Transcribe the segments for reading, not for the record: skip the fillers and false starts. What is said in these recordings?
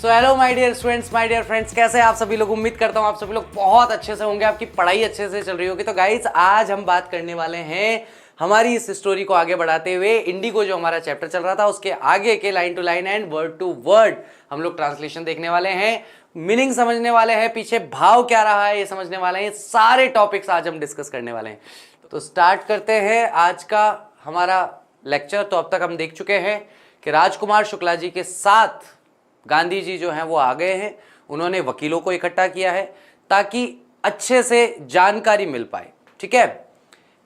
So hello my dear students, my dear friends, कैसे हैं आप सभी लोग। उम्मीद करता हूं आप सभी लोग बहुत अच्छे से होंगे, आपकी पढ़ाई अच्छे से चल रही होगी। तो गाइस आज हम बात करने वाले हैं हमारी इस स्टोरी को आगे बढ़ाते हुए इंडिगो जो हमारा चैप्टर चल रहा था उसके आगे के line to line and word to word हम लोग ट्रांसलेशन देखने वाले हैं, मीनिंग समझने वाले हैं, पीछे भाव क्या रहा है ये समझने वाले हैं। सारे टॉपिक्स आज हम डिस्कस करने वाले हैं। तो स्टार्ट करते हैं आज का हमारा लेक्चर। तो अब तक हम देख चुके हैं कि राजकुमार शुक्ला जी के साथ गांधी जी जो हैं वो आ गए हैं। उन्होंने वकीलों को इकट्ठा किया है ताकि अच्छे से जानकारी मिल पाए। ठीक है,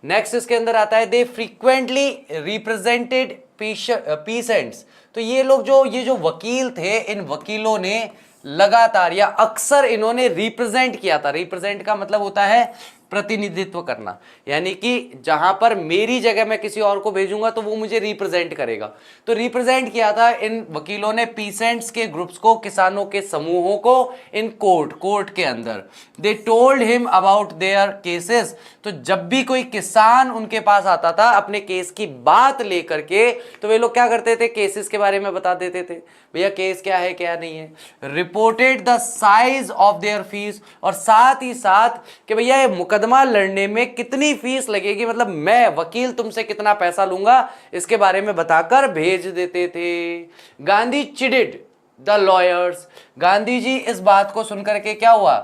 नेक्स्ट इसके अंदर आता है दे फ्रीक्वेंटली रिप्रेजेंटेड पीसेंट्स। तो ये लोग ये जो वकील थे, इन वकीलों ने लगातार या अक्सर इन्होंने रिप्रेजेंट किया था। रिप्रेजेंट का मतलब होता है प्रतिनिधित्व करना, यानी कि जहां पर मेरी जगह मैं किसी और को भेजूंगा तो वो मुझे रिप्रेजेंट करेगा। तो रिप्रेजेंट किया था इन वकीलों ने पीसेंट्स के ग्रुप्स को, किसानों के समूहों को इन कोर्ट के अंदर। They told him about their cases. तो जब भी कोई किसान उनके पास आता था अपने केस की बात लेकर के, तो वे लोग क्या करते थे, केसेस के बारे में बता देते थे, भैया केस क्या है क्या नहीं है। Reported the size of their fees, और साथ ही साथ कि भैया ये मुकदमा लड़ने में कितनी फीस लगेगी, मतलब मैं वकील तुमसे कितना पैसा लूंगा, इसके बारे में बताकर भेज देते थे। Gandhi chided the lawyers. Gandhi ji इस बात को सुनकर के क्या हुआ,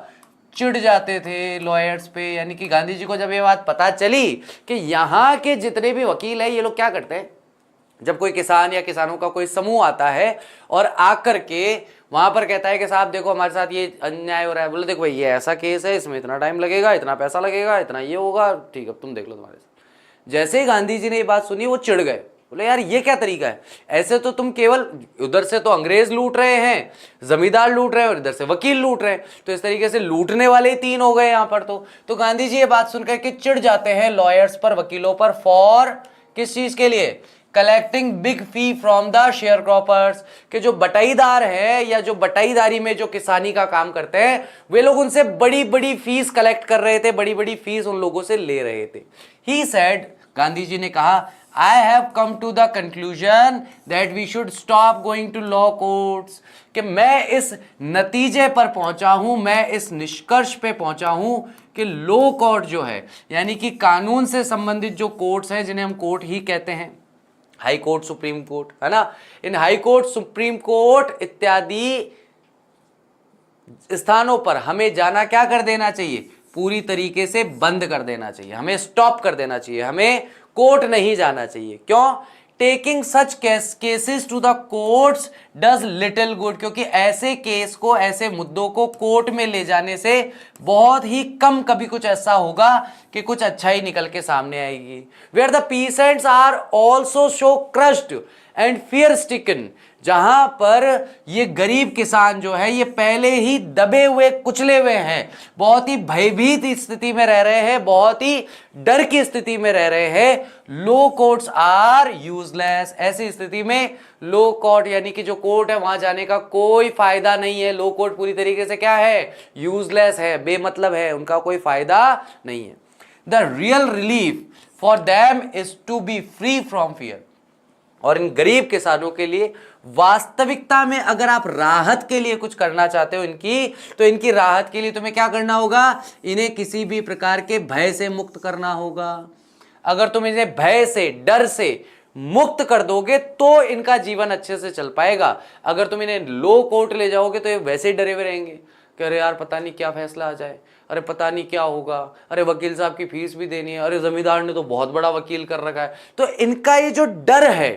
चिढ़ जाते थे लॉयर्स पे। यानी कि गांधी जी को जब ये बात पता चली कि यहां के जितने भी वकील है ये लोग क्या करते हैं, जब कोई किसान या किसानों का कोई समूह आता है और आकर के वहां पर कहता है कि साहब देखो हमारे साथ ये अन्याय हो रहा है, बोले देखो भाई ये ऐसा केस है, इसमें इतना टाइम लगेगा, इतना पैसा लगेगा, इतना ये होगा, ठीक है तुम देख लो तुम्हारे साथ। जैसे ही गांधी जी ने ये बात सुनी वो चिढ़ गए, बोले यार ये क्या तरीका है, ऐसे तो तुम केवल उधर से तो अंग्रेज लूट रहे हैं, जमींदार लूट रहे हैं और इधर से वकील लूट रहे हैं, तो इस तरीके से लूटने वाले ही तीन हो गए यहाँ पर। तो गांधी जी ये बात सुनकर के चिढ़ जाते हैं लॉयर्स पर, वकीलों पर। फॉर किस चीज के लिए, collecting big fee from the share croppers, के जो बटाईदार है या जो बटाईदारी में जो किसानी का काम करते हैं वे लोग उनसे बड़ी बड़ी फीस कलेक्ट कर रहे थे, बड़ी बड़ी फीस उन लोगों से ले रहे थे। ही सेड, गांधी जी ने कहा, I have come to the conclusion that we should stop going to law courts, कि मैं इस नतीजे पर पहुंचा हूं, मैं इस निष्कर्ष पे पहुंचा हूं कि लो कोर्ट जो है, यानी कि कानून से संबंधित जो कोर्ट्स हैं जिन्हें हम कोर्ट ही कहते हैं, हाई कोर्ट, सुप्रीम कोर्ट, है ना, इन हाई कोर्ट, सुप्रीम कोर्ट इत्यादि स्थानों पर हमें जाना क्या कर देना चाहिए, पूरी तरीके से बंद कर देना चाहिए, हमें स्टॉप कर देना चाहिए, हमें कोर्ट नहीं जाना चाहिए। क्यों, taking such cases to the courts does little good, क्योंकि ऐसे केस को, ऐसे मुद्दों को कोर्ट में ले जाने से बहुत ही कम कभी कुछ ऐसा होगा कि कुछ अच्छा ही निकल के सामने आएगी। Where the peasants are also so crushed and fear stricken, जहां पर ये गरीब किसान जो है ये पहले ही दबे हुए, कुचले हुए हैं, बहुत ही भयभीत स्थिति में रह रहे हैं, बहुत ही डर की स्थिति में रह रहे हैं। लो कोर्ट्स आर यूजलेस, ऐसी स्थिति में लो कोर्ट यानी कि जो कोर्ट है वहां जाने का कोई फायदा नहीं है। लो कोर्ट पूरी तरीके से क्या है, यूजलेस है, बेमतलब है, उनका कोई फायदा नहीं है। The real relief for them is to be free from fear, और इन गरीब किसानों के लिए वास्तविकता में अगर आप राहत के लिए कुछ करना चाहते हो इनकी, तो इनकी राहत के लिए तुम्हें क्या करना होगा, इन्हें किसी भी प्रकार के भय से मुक्त करना होगा। अगर तुम इन्हें भय से, डर से मुक्त कर दोगे तो इनका जीवन अच्छे से चल पाएगा। अगर तुम इन्हें लो कोर्ट ले जाओगे तो ये वैसे ही डरे हुए रहेंगे कि अरे यार पता नहीं क्या फैसला आ जाए, अरे पता नहीं क्या होगा, अरे वकील साहब की फीस भी देनी है, अरे जमींदार ने तो बहुत बड़ा वकील कर रखा है। तो इनका ये जो डर है,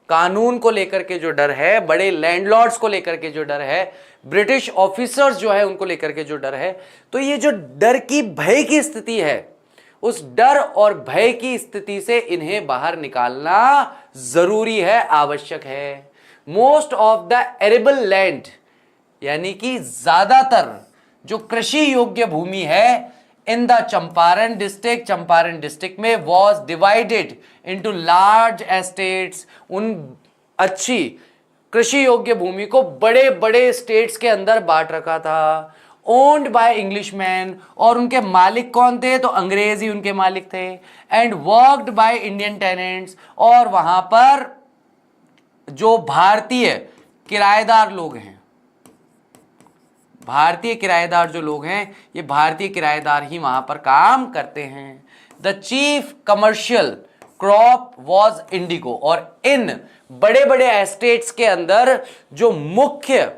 कानून को लेकर के जो डर है, बड़े लैंडलॉर्ड्स को लेकर के जो डर है, ब्रिटिश ऑफिसर्स जो है उनको लेकर के जो डर है, तो ये जो डर की, भय की स्थिति है, उस डर और भय की स्थिति से इन्हें बाहर निकालना जरूरी है, आवश्यक है। Most of the arable land, यानी कि ज्यादातर जो कृषि योग्य भूमि है इन द चंपारण डिस्ट्रिक्ट में was divided into large estates, उन अच्छी कृषि योग्य भूमि को बड़े बड़े स्टेट्स के अंदर बांट रखा था। ओन्ड बाय इंग्लिशमैन, और उनके मालिक कौन थे, तो अंग्रेज ही उनके मालिक थे। And worked by Indian tenants, और वहां पर जो भारतीय किराएदार लोग हैं भारतीय किराएदार जो लोग हैं ये भारतीय किराएदार ही वहां पर काम करते हैं। The chief commercial crop was Indigo. और इन बड़े बड़े एस्टेट्स के अंदर जो मुख्य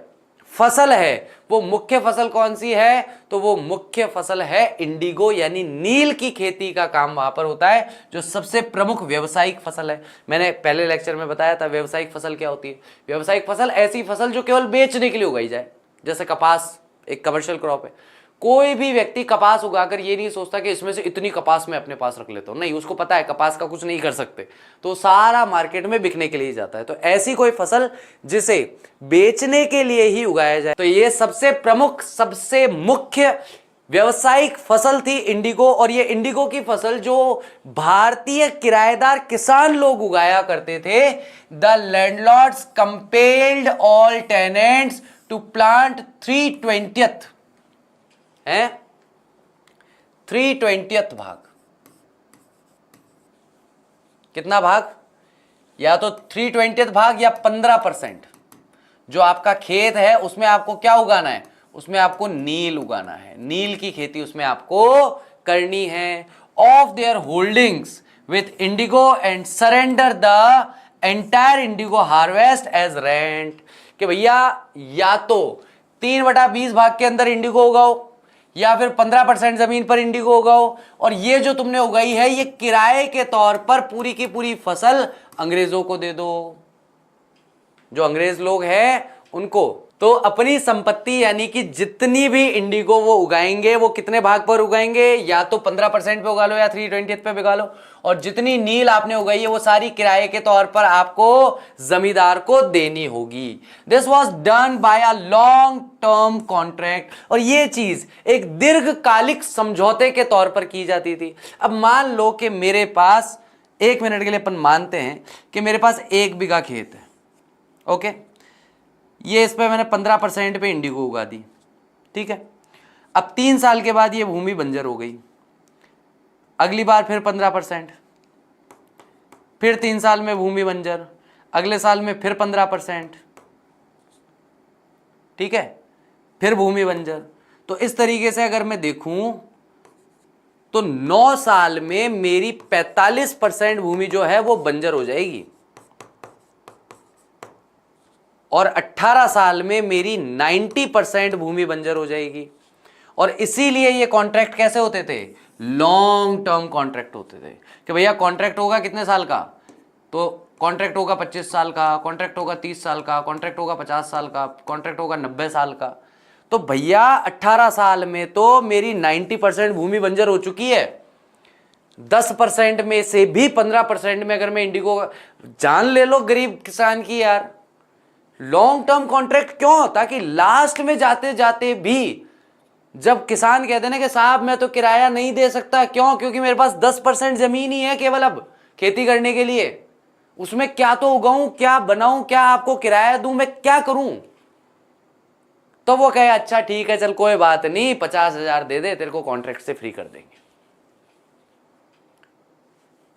फसल है वो मुख्य फसल कौन सी है? तो वो मुख्य फसल है इंडिगो, यानी नील की खेती का काम वहां पर होता है, जो सबसे प्रमुख व्यावसायिक फसल है। मैंने पहले लेक्चर में बताया था व्यावसायिक फसल क्या होती है। व्यावसायिक फसल ऐसी फसल जो केवल बेचने के लिए उगाई जाए, जैसे कपास एक कमर्शियल क्रॉप है। कोई भी व्यक्ति कपास उगाकर ये नहीं सोचता कि इसमें से इतनी कपास मैं अपने पास रख लेता हूं, नहीं, उसको पता है कपास का कुछ नहीं कर सकते, तो सारा मार्केट में बिकने के लिए जाता है। तो ऐसी कोई फसल जिसे बेचने के लिए ही उगाया जाए, तो ये सबसे प्रमुख सबसे मुख्य व्यावसायिक फसल थी इंडिगो। और ये इंडिगो की फसल जो भारतीय किराएदार किसान लोग उगाया करते थे। The landlords compelled all tenants to plant 3/20 है 3/20 भाग। कितना भाग? या तो 3/20 भाग या 15%। जो आपका खेत है उसमें आपको क्या उगाना है? उसमें आपको नील उगाना है, नील की खेती उसमें आपको करनी है। Of their holdings with indigo and surrender the entire indigo harvest as rent. कि भैया या तो 3/20 भाग के अंदर इंडिगो उगाओ या फिर 15% जमीन पर इंडिगो उगाओ, और ये जो तुमने उगाई है ये किराए के तौर पर पूरी की पूरी फसल अंग्रेजों को दे दो। जो अंग्रेज लोग हैं उनको तो अपनी संपत्ति यानी कि जितनी भी इंडिगो वो उगाएंगे वो कितने भाग पर उगाएंगे? या तो 15% पे उगा लो या 3/20 पे उगा लो, और जितनी नील आपने उगाई है वो सारी किराए के तौर पर आपको जमींदार को देनी होगी। This was done by a long term contract. और ये चीज एक दीर्घकालिक समझौते के तौर पर की जाती थी। अब मान लो कि मेरे पास, 1 मिनट के लिए अपन मानते हैं कि मेरे पास 1 बीघा खेत है, ओके, ये इस पे मैंने 15% पे इंडिगो उगा दी, ठीक है। अब 3 साल के बाद ये भूमि बंजर हो गई, अगली बार फिर 15%, फिर 3 साल में भूमि बंजर, अगले साल में फिर 15%, ठीक है, फिर भूमि बंजर। तो इस तरीके से अगर मैं देखूं तो 9 साल में मेरी 45% भूमि जो है वो बंजर हो जाएगी, और 18 साल में मेरी 90% भूमि बंजर हो जाएगी। और इसीलिए ये कॉन्ट्रैक्ट कैसे होते थे? लॉन्ग टर्म कॉन्ट्रैक्ट होते थे कि भैया कॉन्ट्रैक्ट होगा कितने साल का? तो कॉन्ट्रैक्ट होगा 25 साल का, कॉन्ट्रैक्ट होगा 30 साल का, कॉन्ट्रैक्ट होगा 50 साल का, कॉन्ट्रैक्ट होगा 90 साल का। तो भैया 18 साल में तो मेरी 90% भूमि बंजर हो चुकी है। 10% में से भी 15% में अगर मैं इंडिगो, जान ले लो गरीब किसान की यार, लॉन्ग टर्म कॉन्ट्रैक्ट क्यों? ताकि लास्ट में जाते जाते भी जब किसान कहते हैं ना कि साहब मैं तो किराया नहीं दे सकता, क्यों? क्योंकि मेरे पास 10% जमीन ही है केवल अब खेती करने के लिए, उसमें क्या तो उगाऊं, क्या बनाऊं, क्या आपको किराया दूं, मैं क्या करूं? तो वो कहे अच्छा ठीक है चल कोई बात नहीं, 50,000 दे दे, तेरे को कॉन्ट्रैक्ट से फ्री कर देंगे।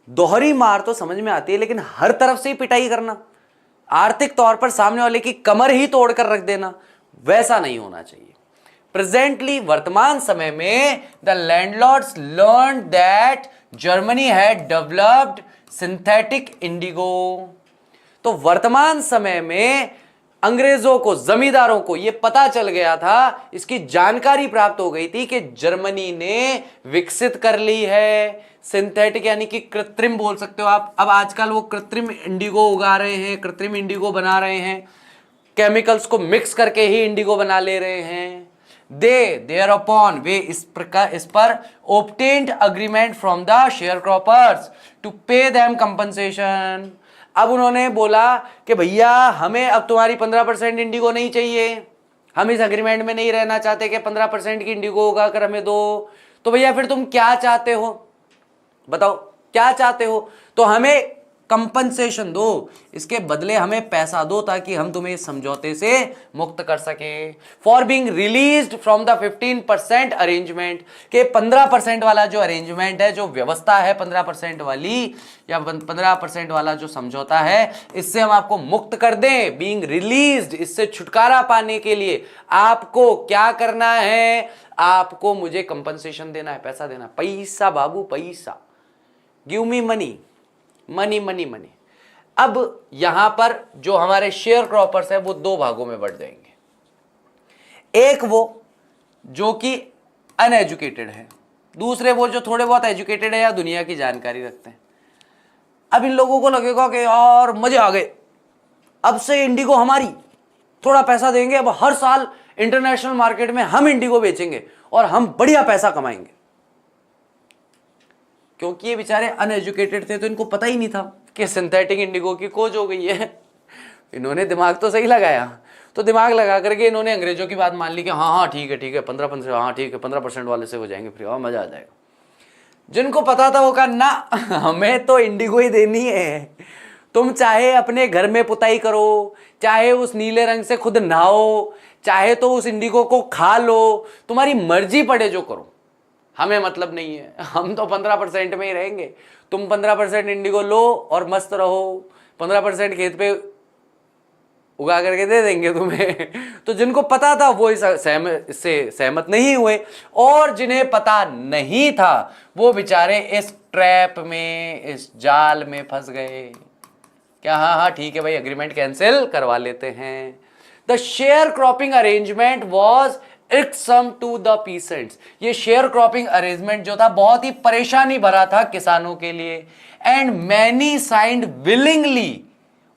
दोहरी मार तो समझ में आती है, लेकिन हर तरफ से ही पिटाई करना, आर्थिक तौर पर सामने वाले की कमर ही तोड़कर रख देना, वैसा नहीं होना चाहिए। प्रेजेंटली वर्तमान समय में the landlords learn that Germany had developed synthetic Indigo. तो वर्तमान समय में अंग्रेजों को, जमींदारों को यह पता चल गया था, इसकी जानकारी प्राप्त हो गई थी कि जर्मनी ने विकसित कर ली है सिंथेटिक यानी कि कृत्रिम बोल सकते हो आप। अब आजकल वो कृत्रिम इंडिगो उगा रहे हैं, कृत्रिम इंडिगो बना रहे हैं, केमिकल्स को मिक्स करके ही इंडिगो बना ले रहे हैं। देयर अपॉन वे इस पर obtained agreement from the sharecroppers to pay them compensation। अब उन्होंने बोला कि भैया हमें अब तुम्हारी 15% इंडिगो नहीं चाहिए, हम इस अग्रीमेंट में नहीं रहना चाहते कि 15% की इंडिगो उगा कर हमें दो। तो भैया फिर तुम क्या चाहते हो, बताओ क्या चाहते हो? तो हमें कंपनसेशन दो, इसके बदले हमें पैसा दो ताकि हम तुम्हें इस समझौते से मुक्त कर सके। For being released from the 15% arrangement, के 15% वाला जो अरेंजमेंट है, जो व्यवस्था है 15% वाली या 15% वाला जो समझौता है, इससे हम आपको मुक्त कर दें। बीइंग रिलीज्ड, इससे छुटकारा पाने के लिए आपको क्या करना है, आपको मुझे कंपनसेशन देना है, पैसा देना, पैसा बाबू पैसा, give me money, money money money. अब यहां पर जो हमारे शेयर क्रॉपर्स है वो दो भागों में बढ़ जाएंगे। एक वो जो कि अनएजुकेटेड है, दूसरे वो जो थोड़े बहुत एजुकेटेड है या दुनिया की जानकारी रखते हैं। अब इन लोगों को लगेगा कि यार मजे आ गए, अब से इंडिगो हमारी, थोड़ा पैसा देंगे, अब हर साल इंटरनेशनल मार्केट में हम इंडिगो बेचेंगे और हम बढ़िया पैसा कमाएंगे। क्योंकि ये बेचारे अनएजुकेटेड थे तो इनको पता ही नहीं था कि सिंथेटिक इंडिगो की खोज हो गई है। इन्होंने दिमाग तो सही लगाया, तो दिमाग लगा करके इन्होंने अंग्रेजों की बात मान ली कि हाँ हाँ ठीक है 15%, हाँ ठीक है 15% वाले से हो जाएंगे फ्री, और मजा आ जाएगा। जिनको पता था वो कहा ना, हमें तो इंडिगो ही देनी है, तुम चाहे अपने घर में पुताई करो, चाहे उस नीले रंग से खुद नहाओ, चाहे तो उस इंडिगो को खा लो, तुम्हारी मर्जी पड़े जो करो, हमें मतलब नहीं है, हम तो 15% में ही रहेंगे। तुम 15% इंडिगो लो और मस्त रहो, 15% खेत पे उगा करके दे देंगे तुम्हें। तो जिनको पता था वो इससे सहमत नहीं हुए, और जिन्हें पता नहीं था वो बेचारे इस ट्रैप में, इस जाल में फंस गए। क्या हाँ हाँ ठीक है भाई, एग्रीमेंट कैंसिल करवा लेते हैं। The share cropping arrangement was irksome to the peasants. ये शेयर क्रॉपिंग अरेंजमेंट जो था बहुत ही परेशानी भरा था किसानों के लिए। एंड मैनी साइंड विलिंगली,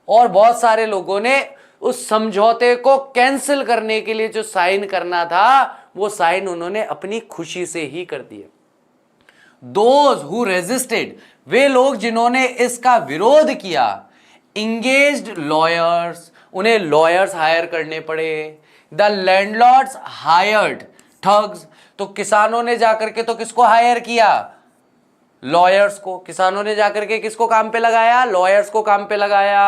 और बहुत सारे लोगों ने उस समझौते को कैंसिल करने के लिए जो साइन करना था वो साइन उन्होंने अपनी खुशी से ही कर दिया। दोज हु रेजिस्टेड, वे लोग जिन्होंने इसका विरोध किया, इंगेज्ड लॉयर्स, उन्हें लॉयर्स हायर करने पड़े। द लैंडलॉर्ड्स हायर्ड ठग्स, तो किसानों ने जाकर के तो किसको हायर किया, लॉयर्स को। किसानों ने जाकर के किसको काम पे लगाया, लॉयर्स को काम पे लगाया।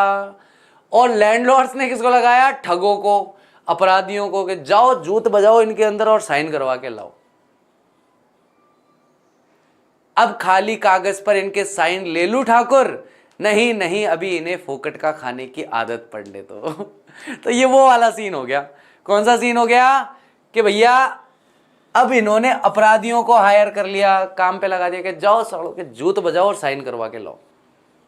और लैंडलॉर्ड्स ने किसको लगाया, ठगों को, अपराधियों को, कि जाओ जूत बजाओ इनके अंदर और साइन करवा के लाओ। अब खाली कागज पर इनके साइन ले लूं ठाकुर, नहीं नहीं, अभी इन्हें फोकट का खाने की आदत पड़ने दो। तो ये वो वाला सीन हो गया। कौन सा सीन हो गया कि भैया अब इन्होंने अपराधियों को हायर कर लिया, काम पे लगा दिया कि जाओ सड़ों के जूत बजाओ और साइन करवा के लाओ,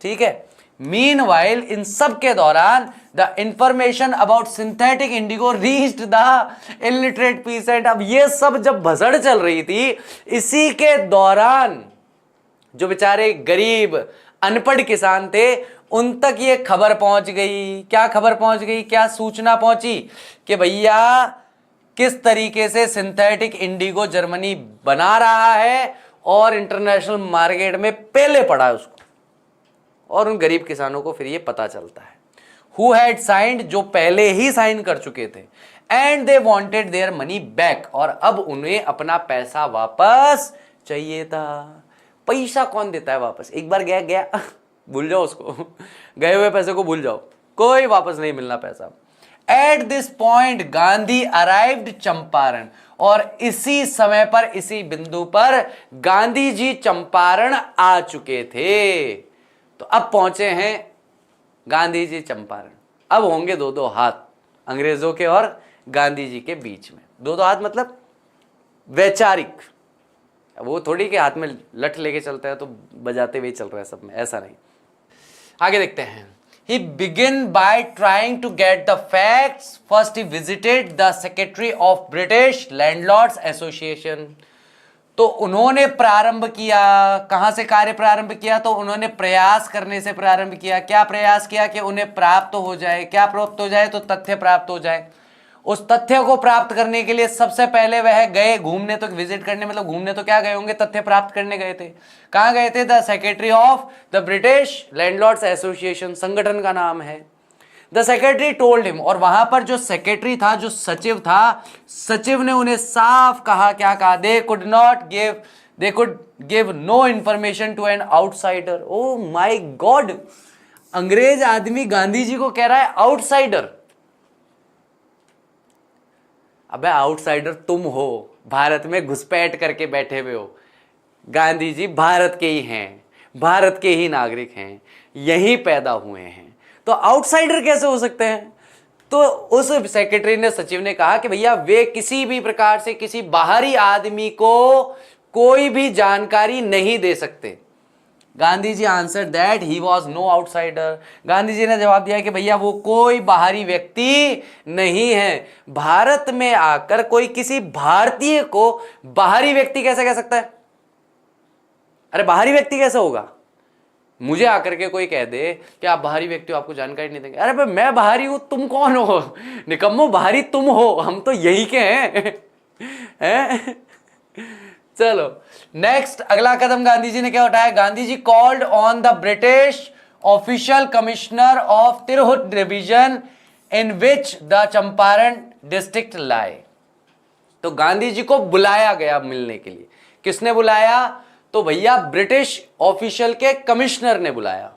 ठीक है। मीनवाइल, इन सब के दौरान the information about synthetic Indigo reached the illiterate pheasant. अब ये सब जब भसड़ चल रही थी, इसी के दौरान जो बेचारे गरीब अनपढ़ किसान थे उन तक ये खबर पहुंच गई। क्या खबर पहुंच गई, क्या सूचना पहुंची कि भैया किस तरीके से सिंथेटिक इंडिगो जर्मनी बना रहा है और इंटरनेशनल मार्केट में पहले पड़ा है उसको। और उन गरीब किसानों को फिर ये पता चलता है, हु हैड साइंड, जो पहले ही साइन कर चुके थे, and they wanted their money back, और अब उन्हें अपना पैसा वापस चाहिए था। पैसा कौन देता है वापस, एक बार गया गया भूल जाओ उसको, गए हुए पैसे को भूल जाओ, कोई वापस नहीं मिलना पैसा। At this point Gandhi arrived Champaran, और इसी समय पर, इसी बिंदु पर गांधी जी चंपारण आ चुके थे। तो अब पहुंचे हैं गांधी जी चंपारण। अब होंगे दो दो हाथ अंग्रेजों के और गांधी जी के बीच में। दो दो हाथ मतलब वैचारिक, वो थोड़ी के हाथ में लठ लेके चलता है तो बजाते हुए चल रहा है सब में, ऐसा नहीं। आगे देखते हैं। He began by trying to get the facts. First he visited the Secretary of British Landlords Association. तो उन्होंने प्रारंभ किया, कहां से कार्य प्रारंभ किया, तो उन्होंने प्रयास करने से प्रारंभ किया। क्या प्रयास किया कि उन्हें प्राप्त हो जाए, क्या प्राप्त हो जाए, तो तथ्य प्राप्त हो जाए। उस तथ्य को प्राप्त करने के लिए सबसे पहले वह गए घूमने, तो विजिट करने मतलब घूमने तो क्या गए होंगे, तथ्य प्राप्त करने गए थे। कहां गए थे, the secretary of the British landlords association, संगठन का नाम है। द सेक्रेटरी टोल्ड हिम, और वहां पर जो सेक्रेटरी था, जो सचिव था, सचिव ने उन्हें साफ कहा, क्या कहा, they could give no information to an outsider. Oh my God, अंग्रेज आदमी गांधी जी को कह रहा है आउटसाइडर। अबे आउटसाइडर तुम हो, भारत में घुसपैठ करके बैठे हुए हो। गांधी जी भारत के ही हैं, भारत के ही नागरिक हैं, यहीं पैदा हुए हैं, तो आउटसाइडर कैसे हो सकते हैं? तो उस सेक्रेटरी ने, सचिव ने कहा कि भैया वे किसी भी प्रकार से किसी बाहरी आदमी को कोई भी जानकारी नहीं दे सकते। Gandhi ji answer that he was no outsider. Gandhi ji ने जवाब दिया कि भैया वो कोई बाहरी व्यक्ति नहीं है। भारत में आकर कोई किसी भारतीय को बाहरी व्यक्ति कैसे कह सकता है? अरे बाहरी व्यक्ति कैसे होगा? मुझे आकर के कोई कह दे कि आप बाहरी व्यक्ति हो, आपको जानकारी नहीं देंगे। अरे भाई मैं बाहरी हूं, तुम कौन हो? निकम्मो, बाहरी तुम हो, हम तो यही के हैं। चलो नेक्स्ट, अगला कदम गांधी जी ने क्या उठाया? Gandhi ji called on the British official commissioner of Tirhut division in which the Champaran district lay. तो गांधी जी को बुलाया गया मिलने के लिए। किसने बुलाया? तो भैया ब्रिटिश ऑफिशियल के कमिश्नर ने बुलाया।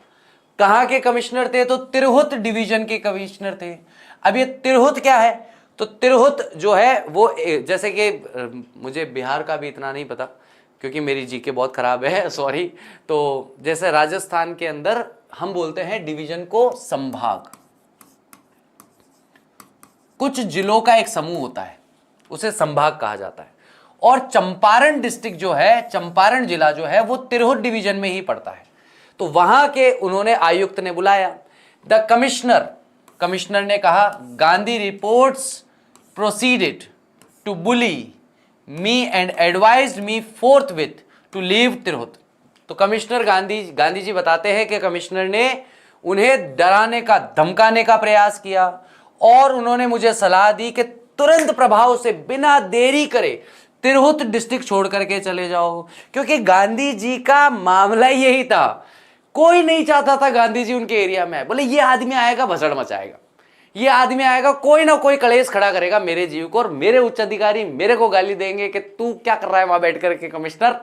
कहां के कमिश्नर थे? तो तिरहुत डिवीजन के कमिश्नर थे। अब ये तिरहुत क्या है? तो तिरहुत जो है वो जैसे कि मुझे बिहार का भी इतना नहीं पता क्योंकि मेरी जीके बहुत खराब है, सॉरी। तो जैसे राजस्थान के अंदर हम बोलते हैं डिवीजन को संभाग, कुछ जिलों का एक समूह होता है, उसे संभाग कहा जाता है। और चंपारण डिस्ट्रिक्ट जो है, चंपारण जिला जो है वो तिरहुत डिवीजन में ही पड़ता है। तो वहां के उन्होंने आयुक्त ने बुलाया। द कमिश्नर ने कहा Gandhi reports proceeded to bully me and advised me forthwith to leave Tirhut. तो कमिश्नर गांधी जी बताते हैं कि कमिश्नर ने उन्हें डराने का, धमकाने का प्रयास किया और उन्होंने मुझे सलाह दी कि तुरंत प्रभाव से बिना देरी करे तिरहुत डिस्ट्रिक्ट छोड़ करके चले जाओ। क्योंकि गांधी जी का मामला यही था, कोई नहीं चाहता था गांधी जी उनके एरिया में। बोले ये आदमी आएगा भसड़ मचाएगा, ये आदमी आएगा कोई ना कोई कलेश खड़ा करेगा मेरे जीव को, और मेरे उच्च अधिकारी मेरे को गाली देंगे कि तू क्या कर रहा है वहां बैठ करके कमिश्नर।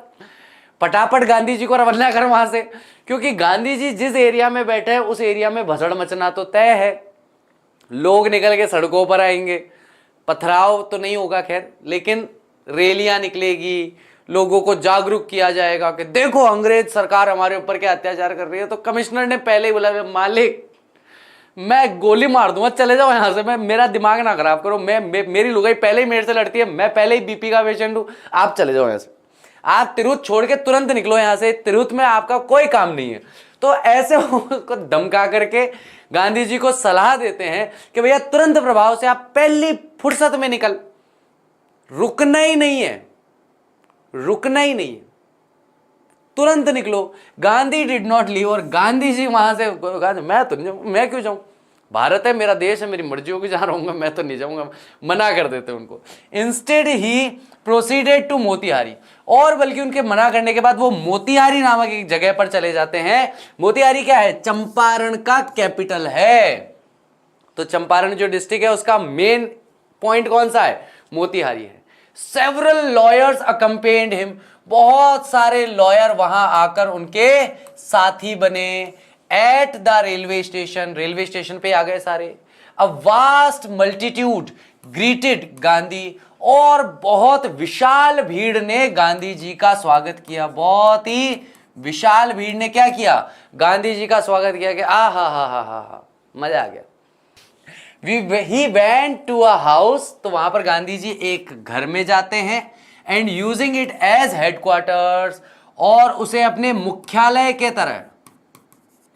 फटाफट गांधी जी को रवाना कर वहां से, क्योंकि गांधी जी जिस एरिया में बैठे हैं उस एरिया में भसड़ मचना तो तय है। लोग निकल के सड़कों पर आएंगे, पथराव तो नहीं होगा खैर, लेकिन रैलियां निकलेगी, लोगों को जागरूक किया जाएगा कि देखो अंग्रेज सरकार हमारे ऊपर क्या अत्याचार कर रही है। तो कमिश्नर ने पहले ही बोला मालिक मैं गोली मार दूंगा, चले जाओ यहां से, मैं मेरा दिमाग ना खराब करो, मेरी लुगाई पहले ही मेरे से लड़ती है, मैं पहले ही बीपी का पेशेंट हूं, आप चले जाओ यहां से, आप तिरहुत छोड़ के तुरंत निकलो यहां से, तिरहुत में आपका कोई काम नहीं है। तो ऐसे उसको धमका करके गांधी जी को सलाह देते हैं कि भैया तुरंत प्रभाव से आप पहली फुर्सत में निकल, रुकना ही नहीं है, रुकना ही नहीं है, तुरंत निकलो। गांधी डिड नॉट लीव, और गांधी जी वहां से मैं तो नहीं जाऊँ, मैं क्यों जाऊं, भारत है, मेरा देश है, मेरी मर्जी होगी जहां रहूंगा, मैं तो नहीं जाऊंगा, मना कर देते उनको। Instead he proceeded to Motihari, और बल्कि उनके मना करने के बाद वो मोतिहारी नामक एक जगह पर चले जाते हैं। मोतिहारी क्या है? चंपारण का कैपिटल है। तो चंपारण जो डिस्ट्रिक्ट है उसका मेन पॉइंट कौन सा है? मोतिहारी है। सेवरल लॉयर्स अकम्पेन्ड हिम, बहुत सारे लॉयर वहां आकर उनके साथी बने। एट द रेलवे स्टेशन पे आ गए सारे। A vast multitude greeted Gandhi, और बहुत विशाल भीड़ ने गांधी जी का स्वागत किया। बहुत ही विशाल भीड़ ने क्या किया? गांधी जी का स्वागत किया कि आ हा मजा आ गया। He went to a house, तो वहां पर गांधी जी एक घर में जाते हैं, and using it as headquarters, और उसे अपने मुख्यालय के तरह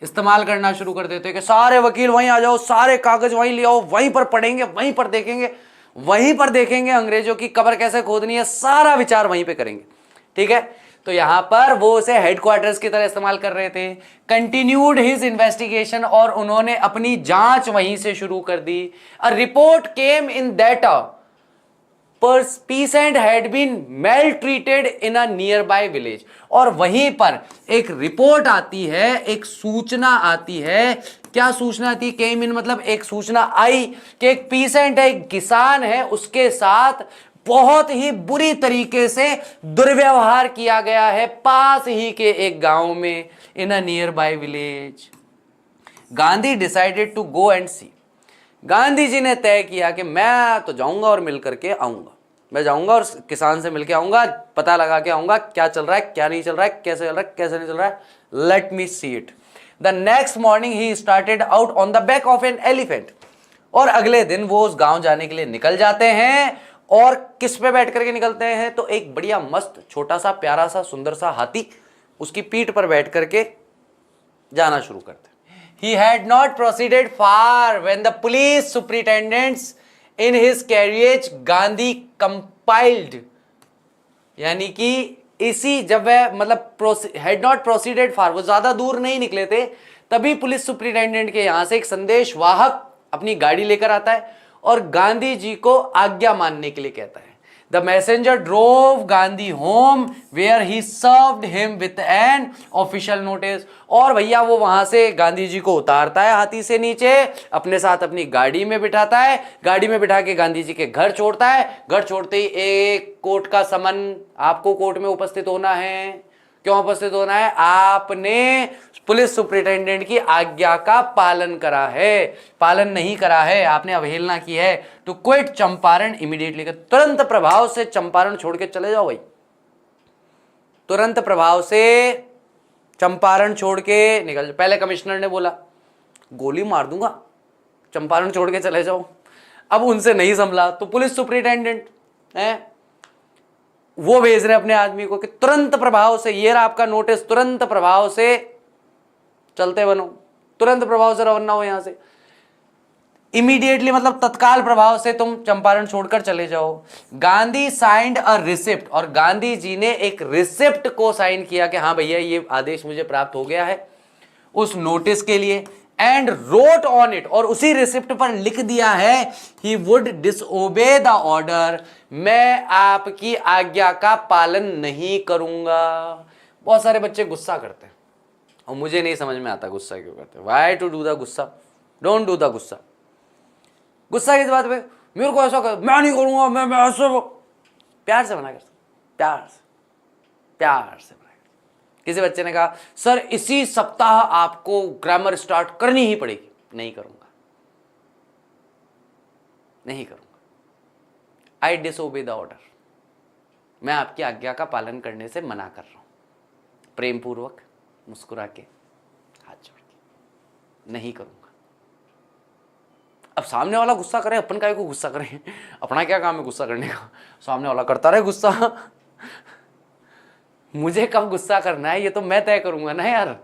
इस्तेमाल करना शुरू कर देते हैं कि सारे वकील वहीं आ जाओ, सारे कागज वहीं ले आओ, वहीं पर पढ़ेंगे, वहीं पर देखेंगे, वहीं पर देखेंगे अंग्रेजों की कब्र कैसे खोदनी है, सारा विचार वहीं पे करेंगे। ठीक है, तो यहां पर वो उसे हेडक्वार्टर्स की तरह इस्तेमाल कर रहे थे। कंटिन्यूड हिज इन्वेस्टिगेशन, और उन्होंने अपनी जांच वहीं से शुरू कर दी। A report came in that peasant had been maltreated in a nearby village, और वहीं पर एक रिपोर्ट आती है, एक सूचना आती है। क्या सूचना आती है? केम इन मतलब एक सूचना आई कि एक पीसेंट है, एक किसान है, उसके साथ बहुत ही बुरी तरीके से दुर्व्यवहार किया गया है पास ही के एक गांव में, in a nearby village. Gandhi decided to go and see. Gandhi ji ने तय किया कि मैं तो जाऊंगा और मिल करके आऊंगा, मैं जाऊंगा और किसान से मिलके आऊंगा, पता लगा के आऊंगा क्या चल रहा है, क्या नहीं चल रहा है, कैसे चल रहा है, कैसे नहीं चल रहा है, let me see it. The next morning he started out on the back of an elephant. और अगले दिन वो उस गांव जाने के लिए निकल जाते हैं। और किस पे बैठ करके निकलते हैं? तो एक बढ़िया मस्त छोटा सा प्यारा सा सुंदर सा हाथी, उसकी पीठ पर बैठ करके जाना शुरू करते हैं। He had not proceeded far when the police superintendents in his carriage Gandhi compiled, यानी कि इसी जब वह मतलब had not proceeded far, वो ज्यादा दूर नहीं निकले थे, तभी पुलिस सुपरिटेंडेंट के यहां से एक संदेश वाहक अपनी गाड़ी लेकर आता है और गांधी जी को आज्ञा मानने के लिए कहता है। The messenger drove Gandhi home where he served him with an official notice। और भैया वो वहां से गांधी जी को उतारता है हाथी से नीचे, अपने साथ अपनी गाड़ी में बिठाता है, गाड़ी में बिठा के गांधी जी के घर छोड़ता है। घर छोड़ते ही एक कोर्ट का समन, आपको कोर्ट में उपस्थित होना है। क्यों उपस्थित होना है? आपने पुलिस सुपरिटेंडेंट की आज्ञा का पालन करा है, पालन नहीं करा है, आपने अवहेलना की है। टू क्विट चंपारण इमीडिएटली, तुरंत प्रभाव से चंपारण छोड़ के चले जाओ भाई, तुरंत प्रभाव से चंपारण छोड़ के निकल। पहले कमिश्नर ने बोला गोली मार दूंगा, चंपारण छोड़ के चले जाओ। अब उनसे नहीं संभला तो पुलिस सुपरिटेंडेंट है वो भेज रहे अपने आदमी को कि तुरंत प्रभाव से, ये रहा आपका नोटिस, तुरंत प्रभाव से चलते बनो, तुरंत प्रभाव से रवाना हो यहां से। इमीडिएटली मतलब तत्काल प्रभाव से तुम चंपारण छोड़कर चले जाओ। गांधी साइंड अ रिसिप्ट, और गांधी जी ने एक रिसिप्ट को साइन किया कि हाँ भैया ये आदेश मुझे प्राप्त हो गया है उस नोटिस के लिए। एंड रोट ऑन इट, और उसी रिसिप्ट पर लिख दिया है he would disobey the order, मैं आपकी आज्ञा का पालन नहीं करूंगा। बहुत सारे बच्चे गुस्सा करते हैं और मुझे नहीं समझ में आता गुस्सा क्यों करते हैं। वाई टू डू द गुस्सा, डोंट डू द गुस्सा। गुस्सा किस बात पे? मेरे को ऐसा कर, मैं नहीं करूंगा, मैं ऐसे। प्यार से मना कर, प्यार से, प्यार से मना कर। किसी बच्चे ने कहा सर इसी सप्ताह आपको ग्रामर स्टार्ट करनी ही पड़ेगी, नहीं करूंगा, नहीं करूंगा। आई डिसओबे द ऑर्डर, मैं आपकी आज्ञा का पालन करने से मना कर रहा हूं। प्रेम पूर्वक मुस्कुरा के हाथ जोड़ के, नहीं करूंगा। अब सामने वाला गुस्सा करे, अपन काहे को गुस्सा करें? अपना क्या काम है गुस्सा करने का? सामने वाला करता रहे गुस्सा। मुझे कब गुस्सा करना है ये तो मैं तय करूंगा ना यार,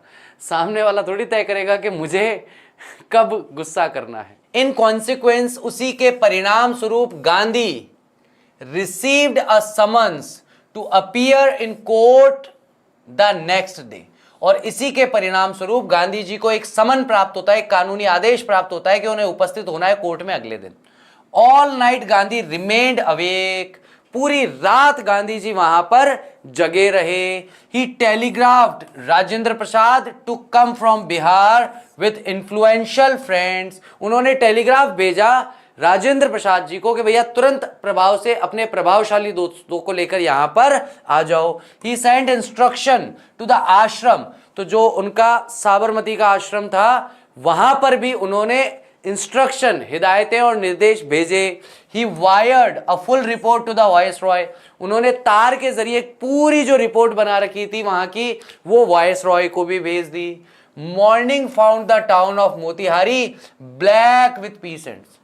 सामने वाला थोड़ी तय करेगा कि मुझे कब गुस्सा करना है। इन कॉन्सिक्वेंस, उसी के परिणाम स्वरूप Gandhi received a summons to appear in court the next day, और इसी के परिणाम स्वरूप गांधी जी को एक समन प्राप्त होता है, एक कानूनी आदेश प्राप्त होता है कि उन्हें उपस्थित होना है कोर्ट में अगले दिन। All night Gandhi remained awake, पूरी रात गांधी जी वहां पर जगे रहे। He telegraphed Rajendra Prasad to come from Bihar with influential friends, उन्होंने टेलीग्राफ भेजा राजेंद्र प्रसाद जी को कि भैया तुरंत प्रभाव से अपने प्रभावशाली दोस्तों को लेकर यहां पर आ जाओ। ही सेंट इंस्ट्रक्शन टू द आश्रम, तो जो उनका साबरमती का आश्रम था वहां पर भी उन्होंने इंस्ट्रक्शन, हिदायतें और निर्देश भेजे। He wired a full report to the viceroy, उन्होंने तार के जरिए पूरी जो रिपोर्ट बना रखी थी वहां की वो वायसरॉय को भी भेज दी। Morning found the town of Motihari black with peasants,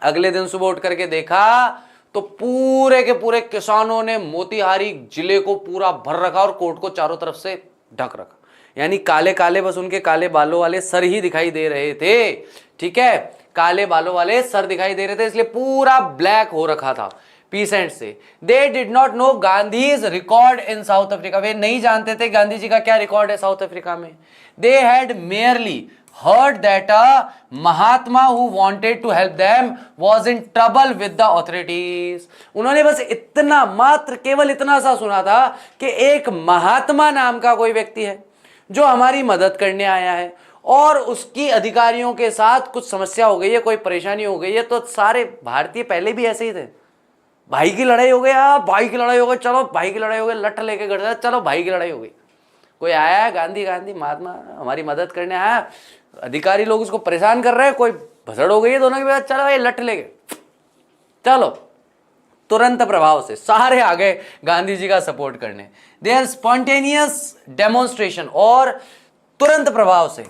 अगले दिन सुबह उठ करके देखा तो पूरे के पूरे किसानों ने मोतिहारी जिले को पूरा भर रखा और कोर्ट को चारों तरफ से ढक रखा, यानी काले काले बस उनके काले बालों वाले सर ही दिखाई दे रहे थे। ठीक है, काले बालों वाले सर दिखाई दे रहे थे, इसलिए पूरा ब्लैक हो रखा था पीसेंट से। They did not know Gandhi's record in South Africa, वे नहीं जानते थे गांधी जी का क्या रिकॉर्ड है साउथ अफ्रीका में। They had merely heard that a Mahatma who wanted to help them was in trouble with the authorities, उन्होंने बस इतना मात्र केवल इतना सा सुना था कि एक महात्मा नाम का कोई व्यक्ति है जो हमारी मदद करने आया है और उसकी अधिकारियों के साथ कुछ समस्या हो गई है, कोई परेशानी हो गई है। तो सारे भारतीय पहले भी ऐसे ही थे, भाई की लड़ाई हो गई, भाई की लड़ाई हो गई, चलो भाई की लड़ाई हो गई, लठ लेके घर, चलो भाई की लड़ाई हो गई। कोई आया गांधी गांधी महात्मा हमारी मदद करने आया, अधिकारी लोग उसको परेशान कर रहे हैं, कोई भसड़ हो गई है दोनों के बीच, चलो भाई लठ ले गए, चलो तुरंत प्रभाव से सारे आ गए गांधी जी का सपोर्ट करने। देयर स्पॉन्टेनियस डेमोन्स्ट्रेशन, और तुरंत प्रभाव से,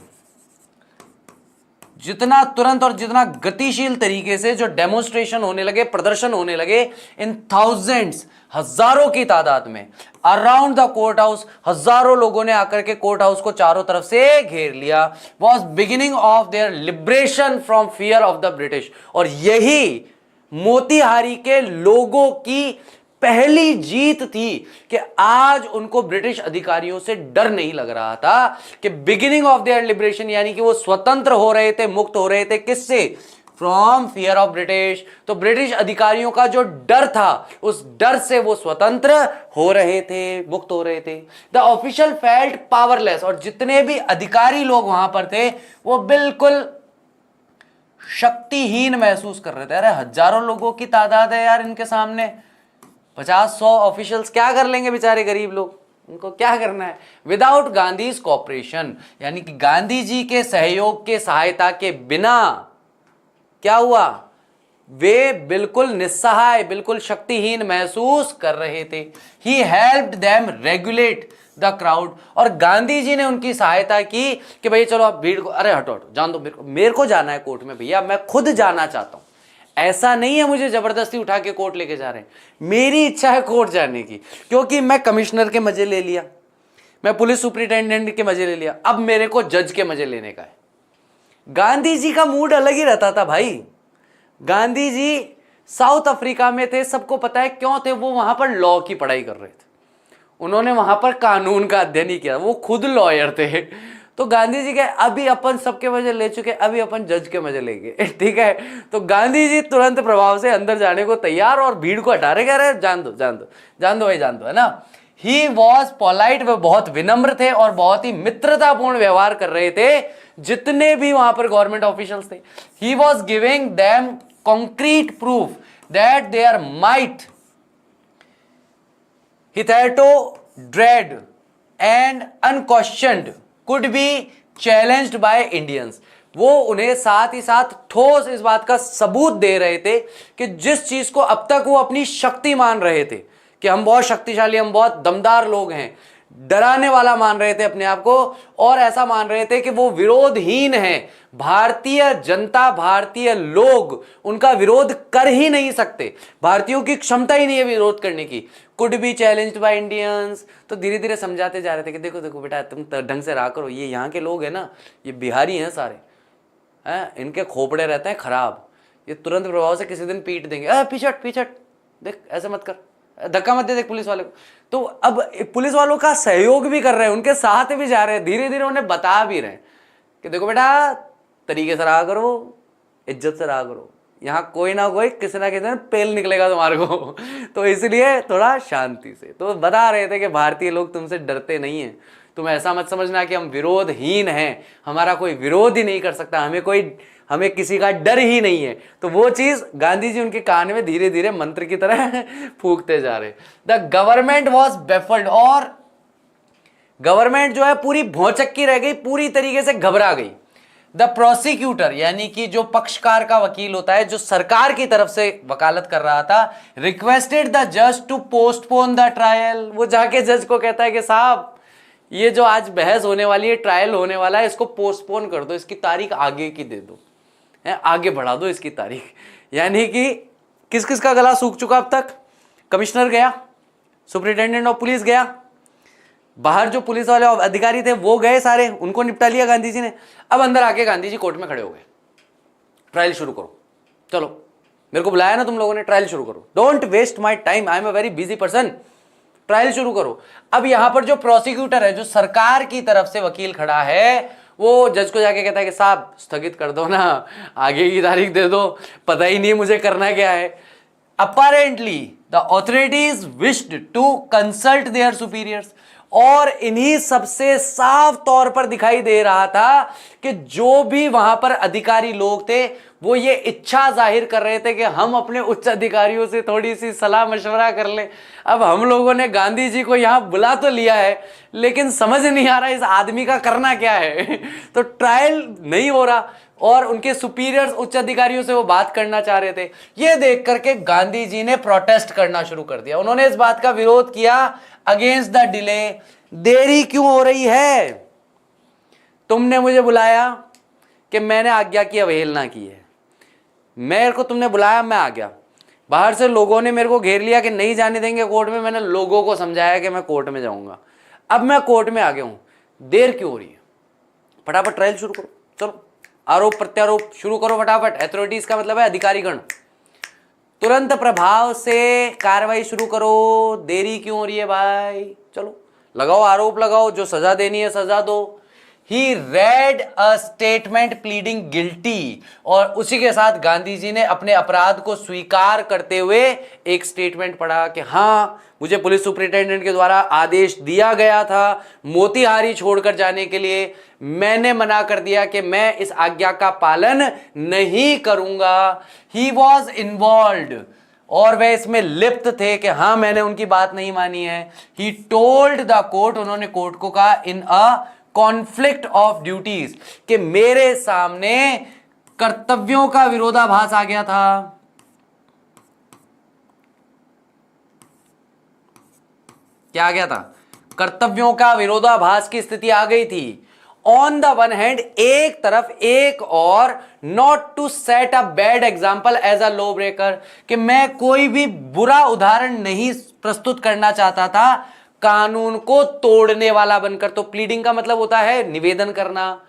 जितना तुरंत और जितना गतिशील तरीके से जो डेमोन्स्ट्रेशन होने लगे, प्रदर्शन होने लगे इन थाउजेंड्स, हजारों की तादाद में अराउंड द कोर्ट हाउस, हजारों लोगों ने आकर के कोर्ट हाउस को चारों तरफ से घेर लिया, was beginning of their liberation from fear of the British. और यही मोतीहारी के लोगों की पहली जीत थी कि आज उनको ब्रिटिश अधिकारियों से डर नहीं लग रहा था, कि बिगिनिंग ऑफ देयर लिबरेशन, यानी कि वो स्वतंत्र हो रहे थे, मुक्त हो रहे थे, किससे? From fear of British. तो ब्रिटिश अधिकारियों का जो डर था, उस डर से वो स्वतंत्र हो रहे थे, मुक्त हो रहे थे। द ऑफिशियल फेल्ट पावरलेस, और जितने भी अधिकारी लोग वहां पर थे वो बिल्कुल शक्तिहीन महसूस कर रहे थे। अरे हजारों लोगों की तादाद है यार इनके सामने, 50-100 ऑफिशियल्स क्या कर लेंगे बेचारे गरीब लोग, उनको क्या करना है। विदाउट गांधीज कॉपरेशन, यानी कि गांधी जी के सहयोग के, सहायता के बिना क्या हुआ, वे बिल्कुल निस्सहाय, बिल्कुल शक्तिहीन महसूस कर रहे थे। He helped them regulate the crowd, और गांधी जी ने उनकी सहायता की कि भाई चलो आप भीड़ को, अरे हटो हटो जान दो, मेरे को जाना है कोर्ट में भैया, मैं खुद जाना चाहता हूं, ऐसा नहीं है मुझे जबरदस्ती उठा के कोर्ट लेके जा रहे हैं, मेरी इच्छा है कोर्ट जाने की, क्योंकि मैं कमिश्नर के मजे ले लिया, मैं पुलिस सुपरिटेंडेंट के मजे ले लिया, अब मेरे को जज के मजे लेने का है। गांधी जी का मूड अलग ही रहता था भाई। गांधी जी साउथ अफ्रीका में थे, सबको पता है क्यों थे, वो वहां पर लॉ की पढ़ाई कर रहे थे, उन्होंने वहां पर कानून का अध्ययन ही किया, वो खुद लॉयर थे। तो गांधी जी के अभी अपन सबके मजे ले चुके, अभी अपन जज के मजे लेंगे, ठीक है। तो गांधी जी तुरंत प्रभाव से अंदर जाने को तैयार, और भीड़ को हटा रहे, कह रहे जान दो जान दो जान दो भाई जान दो, है ना। ही वॉज पोलाइट, वे बहुत विनम्र थे और बहुत ही मित्रतापूर्ण व्यवहार कर रहे थे जितने भी वहां पर गवर्नमेंट ऑफिशियल्स थे। He was giving them concrete proof that their might hitherto dread and unquestioned could be challenged by Indians। वो उन्हें साथ ही साथ ठोस इस बात का सबूत दे रहे थे कि जिस चीज को अब तक वो अपनी शक्ति मान रहे थे कि हम बहुत शक्तिशाली, हम बहुत दमदार लोग हैं, डराने वाला मान रहे थे अपने आप को, और ऐसा मान रहे थे कि वो विरोधहीन है। भारतीय जनता, भारतीय लोग उनका विरोध कर ही नहीं सकते, भारतीयों की क्षमता ही नहीं है विरोध करने की। Could be challenged by Indians. तो धीरे धीरे समझाते जा रहे थे कि देखो देखो बेटा, तुम ढंग से रहा करो, ये यहाँ के लोग हैं ना, ये बिहारी हैं सारे, हैं, इनके खोपड़े रहते हैं खराब, ये तुरंत प्रभाव से किसी दिन पीट देंगे, पीछट पीछट, देख ऐसे मत कर, धक्का मत दे देख पुलिस वाले को। तो अब पुलिस वालों का सहयोग भी कर रहे हैं, उनके साथ भी जा रहे हैं, धीरे धीरे उन्हें बता भी रहे हैं कि देखो बेटा तरीके से रहा करो, इज्जत से रहा करो, यहाँ कोई ना कोई किसी ना किसी दिन पेल निकलेगा तुम्हारे को, तो इसलिए थोड़ा शांति से। तो बता रहे थे कि भारतीय लोग तुमसे डरते नहीं हैं, तुम ऐसा मत समझना कि हम विरोधहीन हैं, हमारा कोई विरोध ही नहीं कर सकता, हमें किसी का डर ही नहीं है। तो वो चीज गांधी जी उनके कान में धीरे धीरे मंत्र की तरह फूंकते जा रहे। द गवर्नमेंट वॉज बेफल्ड, और गवर्नमेंट जो है पूरी भौचक्की रह गई, पूरी तरीके से घबरा गई। द प्रोसिक्यूटर, यानी कि जो पक्षकार का वकील होता है, जो सरकार की तरफ से वकालत कर रहा था, रिक्वेस्टेड द जज टू पोस्टपोन द ट्रायल। वो जाके जज को कहता है कि साहब ये जो आज बहस होने वाली है, ट्रायल होने वाला है, इसको पोस्टपोन कर दो, इसकी तारीख आगे की दे दो, आगे बढ़ा दो इसकी तारीख। यानी कि किस किस का गला सूख चुका अब तक? कमिश्नर गया, सुपरिटेंडेंट ऑफ पुलिस गया, बाहर जो पुलिस वाले अधिकारी थे वो गए सारे, उनको निपटा लिया गांधी जी ने। अब अंदर आके गांधी जी कोर्ट में खड़े हो गए, ट्रायल शुरू करो, चलो मेरे को बुलाया ना तुम लोगों ने, ट्रायल शुरू करो, don't waste my time, I am a very busy person, trial शुरू करो। अब यहां पर जो प्रोसिक्यूटर है, जो सरकार की तरफ से वकील खड़ा है, वो जज को जाके कहता है कि साहब स्थगित कर दो ना, आगे की तारीख दे दो, पता ही नहीं मुझे करना क्या है। Apparently the authorities wished to consult their superiors, और इन्हीं सबसे साफ तौर पर दिखाई दे रहा था कि जो भी वहां पर अधिकारी लोग थे वो ये इच्छा जाहिर कर रहे थे कि हम अपने उच्च अधिकारियों से थोड़ी सी सलाह मशवरा कर लें। अब हम लोगों ने गांधी जी को यहाँ बुला तो लिया है, लेकिन समझ नहीं आ रहा इस आदमी का करना क्या है। तो ट्रायल नहीं हो रहा और उनके सुपीरियर्स उच्च अधिकारियों से वो बात करना चाह रहे थे। ये देख करके गांधी जी ने प्रोटेस्ट करना शुरू कर दिया। उन्होंने इस बात का विरोध किया अगेंस्ट द डिले। देरी क्यों हो रही है? तुमने मुझे बुलाया कि मैंने आज्ञा की अवहेलना की है, मेरे को तुमने बुलाया, मैं आ गया। बाहर से लोगों ने मेरे को घेर लिया कि नहीं जाने देंगे कोर्ट में। मैंने लोगों को समझाया कि मैं कोर्ट में जाऊंगा। अब मैं कोर्ट में आ गया हूं, देर क्यों हो रही है? फटाफट ट्रायल शुरू करो, चलो आरोप प्रत्यारोप शुरू करो फटाफट। अथॉरिटीज का मतलब है अधिकारीगण, तुरंत प्रभाव से कार्रवाई शुरू करो। देरी क्यों हो रही है भाई? चलो लगाओ आरोप लगाओ, जो सजा देनी है सजा दो। He read a statement pleading guilty और उसी के साथ गांधी जी ने अपने अपराध को स्वीकार करते हुए एक स्टेटमेंट पढ़ा कि हाँ, मुझे पुलिस सुपरिटेंडेंट के द्वारा आदेश दिया गया था मोतिहारी छोड़कर जाने के लिए। मैंने मना कर दिया कि मैं इस आज्ञा का पालन नहीं करूंगा। He was involved और वह इसमें लिप्त थे कि हाँ, मैंने उनकी बात नहीं मानी है। He told the court, उन्होंने कोर्ट को कहा in a conflict of duties, कि मेरे सामने कर्तव्यों का विरोधाभास आ गया था। क्या आ गया था? कर्तव्यों का विरोधाभास की स्थिति आ गई थी। ऑन द वन हैंड, एक तरफ एक और, not to set a bad example as a law breaker, कि मैं कोई भी बुरा उदाहरण नहीं प्रस्तुत करना चाहता था कानून को तोड़ने वाला बनकर। तो प्लीडिंग का मतलब होता है निवेदन करना,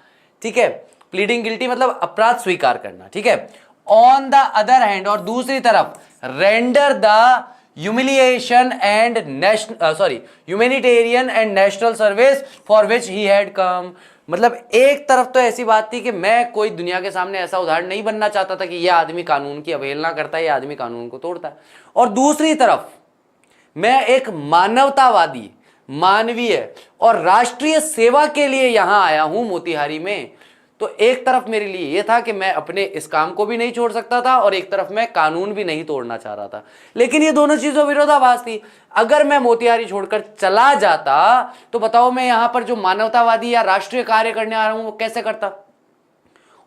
ठीक है। प्लीडिंग गिल्टी मतलब अपराध स्वीकार करना, ठीक है। ऑन द अदर हैंड, और दूसरी तरफ, render the humiliation and humanitarian and national service for which he had come. मतलब एक तरफ तो ऐसी बात थी कि मैं कोई दुनिया के सामने ऐसा उदाहरण नहीं बनना चाहता था कि यह आदमी कानून की अवहेलना करता है, यह आदमी कानून को तोड़ता है, और दूसरी तरफ मैं एक मानवतावादी, मानवीय और राष्ट्रीय सेवा के लिए यहां आया हूं मोतिहारी में। तो एक तरफ मेरे लिए यह था कि मैं अपने इस काम को भी नहीं छोड़ सकता था और एक तरफ मैं कानून भी नहीं तोड़ना चाह रहा था। लेकिन ये दोनों चीजों विरोधाभास थी। अगर मैं मोतिहारी छोड़कर चला जाता तो बताओ, मैं यहां पर जो मानवतावादी या राष्ट्रीय कार्य करने आ रहा हूं वो कैसे करता,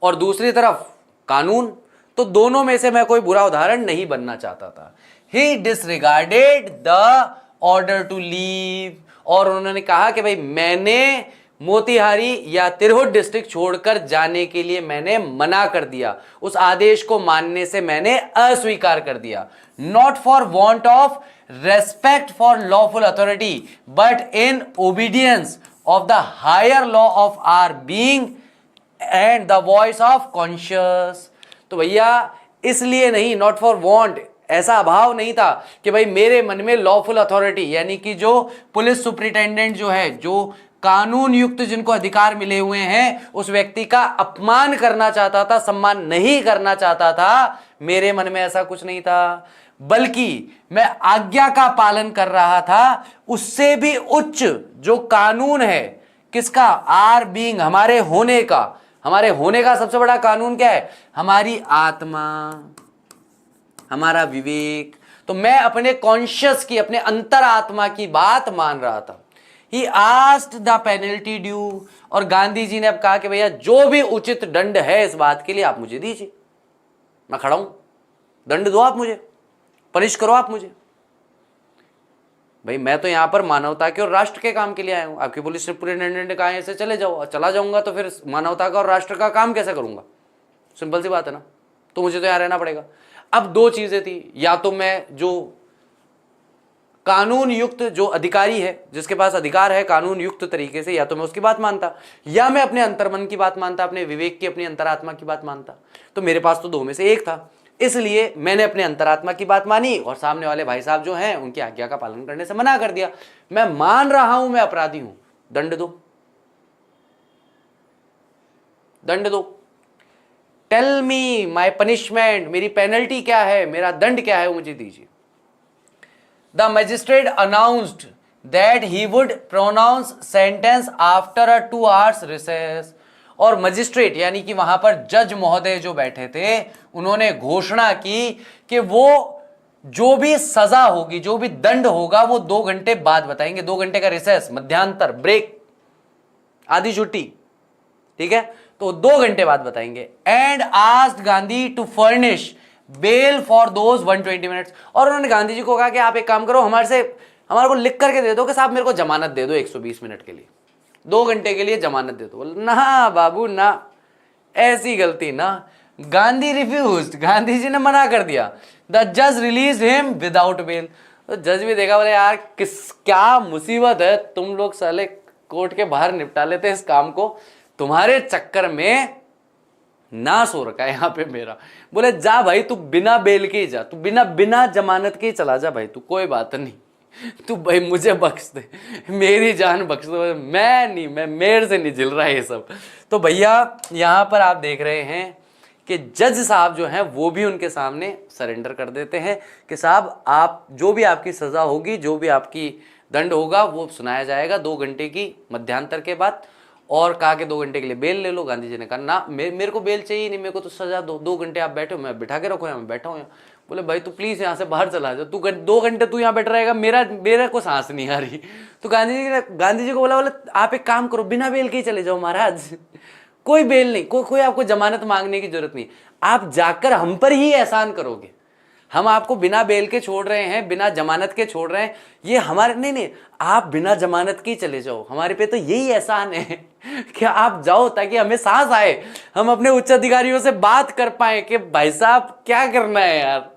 और दूसरी तरफ कानून। तो दोनों में से मैं कोई बुरा उदाहरण नहीं बनना चाहता था। He disregarded the order to leave, और उन्होंने कहा कि भाई मैंने मोतिहारी या तिरहुत डिस्ट्रिक्ट छोड़कर जाने के लिए मैंने मना कर दिया, उस आदेश को मानने से मैंने अस्वीकार कर दिया। Not for want of respect for lawful authority but in obedience of the higher law of our being and the voice of conscience. तो भैया इसलिए नहीं, नॉट फॉर वॉन्ट, ऐसा अभाव नहीं था कि भाई मेरे मन में लॉफुल अथॉरिटी यानी कि जो पुलिस सुपरिटेंडेंट जो है, जो कानून युक्त जिनको अधिकार मिले हुए हैं, उस व्यक्ति का अपमान करना चाहता था, सम्मान नहीं करना चाहता था। मेरे मन में ऐसा कुछ नहीं था, बल्कि मैं आज्ञा का पालन कर रहा था। उससे भी उच्च जो कानून है, किसका? आर बीइंग, हमारे होने का। हमारे होने का सबसे बड़ा कानून क्या है? हमारी आत्मा, हमारा विवेक। तो मैं अपने कॉन्शियस की, अपने अंतरात्मा की बात मान रहा था। He asked the penalty due, और गांधी जी ने अब कहा कि भैया जो भी उचित दंड है इस बात के लिए आप मुझे दीजिए, मैं खड़ा हूं, दंड दो आप मुझे, पनिश करो आप मुझे। भाई मैं तो यहां पर मानवता के और राष्ट्र के काम के लिए आया हूं। आपकी पुलिस सुपरिटेंडेंट ने कहा ऐसे चले जाओ, चला जाऊंगा तो फिर मानवता का और राष्ट्र का काम कैसे करूंगा? सिंपल सी बात है ना। तो मुझे तो यहां रहना पड़ेगा। अब दो चीजें थी, या तो मैं जो कानून युक्त जो अधिकारी है, जिसके पास अधिकार है कानून युक्त तरीके से, या तो मैं उसकी बात मानता, या मैं अपने अंतर्मन की बात मानता, अपने विवेक की, अपनी अंतरात्मा की बात मानता। तो मेरे पास तो दो में से एक था, इसलिए मैंने अपने अंतरात्मा की बात मानी और सामने वाले भाई साहब जो हैं उनकी आज्ञा का पालन करने से मना कर दिया। मैं मान रहा हूं मैं अपराधी हूं, दंड दो, दंड दो। टेल मी माई पनिशमेंट, मेरी पेनल्टी क्या है, मेरा दंड क्या है, वो मुझे दीजिए। The magistrate announced that he would pronounce sentence after a 2 hours recess, और मजिस्ट्रेट यानी कि वहां पर जज महोदय जो बैठे थे उन्होंने घोषणा की कि वो जो भी सजा होगी, जो भी दंड होगा वो 2 घंटे बाद बताएंगे। 2 घंटे का रिसेस, मध्यांतर, ब्रेक, आधी छुट्टी, ठीक है, तो 2 घंटे बाद बताएंगे। And asked Gandhi to furnish bail for those 120 minutes. और उन्होंने गांधी जी को कहा कि आप एक काम करो, हमारे को लिख करके दे दो कि साहब मेरे को जमानत दे दो 120 मिनट के लिए, 2 घंटे के लिए जमानत दे दो। बोले ना बाबू ना, ऐसी गलती ना। गांधी रिफ्यूज्ड, गांधी जी ने मना कर दिया। द जज रिलीज हिम विदाउट बेल। तो जज भी देखा, बोले यार क्या मुसीबत है, तुम लोग साले कोर्ट के बाहर निपटा लेते इस काम को, तुम्हारे चक्कर में नाश हो रखा है यहाँ पे मेरा। बोले जा भाई तू बिना बेल के ही जा, तू बिना जमानत के ही चला जा भाई, तू कोई बात नहीं, तू भाई मुझे बख्श दे, मेरी जान बख्श दो, मैं मेरे से नहीं झिल रहा है ये सब। तो भैया यहाँ पर आप देख रहे हैं कि जज साहब जो हैं वो भी उनके सामने सरेंडर कर देते हैं कि साहब आप जो भी आपकी सजा होगी, जो भी आपकी दंड होगा वो सुनाया जाएगा 2 घंटे की मध्यांतर के बाद। और कहा कि 2 घंटे के लिए बेल ले लो। गांधी जी ने कहा ना मेरे को बेल चाहिए नहीं, मेरे को तो सजा दो, 2 घंटे आप बैठो, मैं बिठा के रखो यहाँ, मैं बैठा हूँ यहाँ। बोले भाई तू प्लीज यहाँ से बाहर चला जा, तू 2 घंटे तू यहाँ बैठ रहेगा, मेरा को सांस नहीं आ रही। तो गांधी जी को बोला आप एक काम करो, बिना बेल के ही चले जाओ महाराज, कोई बेल नहीं, कोई आपको जमानत मांगने की जरूरत नहीं, आप जाकर हम पर ही एहसान करोगे, हम आपको बिना बेल के छोड़ रहे हैं, बिना जमानत के छोड़ रहे हैं, ये हमारे नहीं, आप बिना जमानत के चले जाओ, हमारे पे तो यही एहसान है कि आप जाओ ताकि हमें सांस आए, हम अपने उच्च अधिकारियों से बात कर पाए कि भाई साहब क्या करना है यार,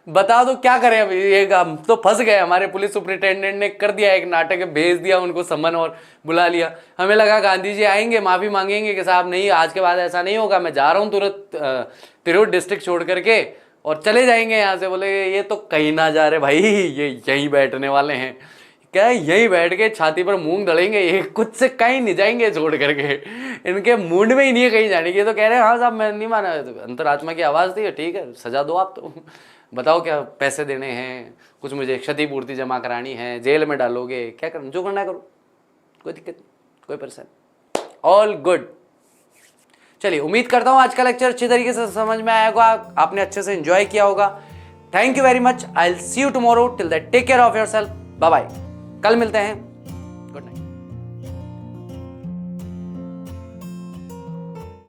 बता दो क्या करें अभी, ये हम तो फंस गए। हमारे पुलिस सुपरिटेंडेंट ने कर दिया एक नाटक, भेज दिया उनको समन और बुला लिया। हमें लगा गांधी जी आएंगे, माफी मांगेंगे कि साहब नहीं आज के बाद ऐसा नहीं होगा, मैं जा रहा हूँ तुरंत तिरहुत डिस्ट्रिक्ट छोड़ करके और चले जाएंगे यहाँ से। बोले ये तो कहीं ना जा रहे भाई, ये यहीं बैठने वाले हैं, क्या यहीं बैठ के छाती पर मूंग दड़ेंगे, ये कुछ से कहीं नहीं जाएंगे छोड़ करके, इनके मूड में ही नहीं है कहीं जाने की। तो कह रहे हैं हाँ साहब मैं नहीं माना, अंतरात्मा की आवाज़ थी, ठीक है सजा दो आप, तो बताओ क्या पैसे देने हैं, कुछ मुझे क्षतिपूर्ति जमा करानी है, जेल में डालोगे, क्या करना, जो करना करो, कोई दिक्कत नहीं, कोई परेशानी, ऑल गुड। चलिए उम्मीद करता हूँ आज का लेक्चर अच्छी तरीके से समझ में आया होगा, आपने अच्छे से एंजॉय किया होगा। Thank you very much, I will see you tomorrow, till that take care of yourself, bye bye, कल मिलते हैं, गुड नाइट।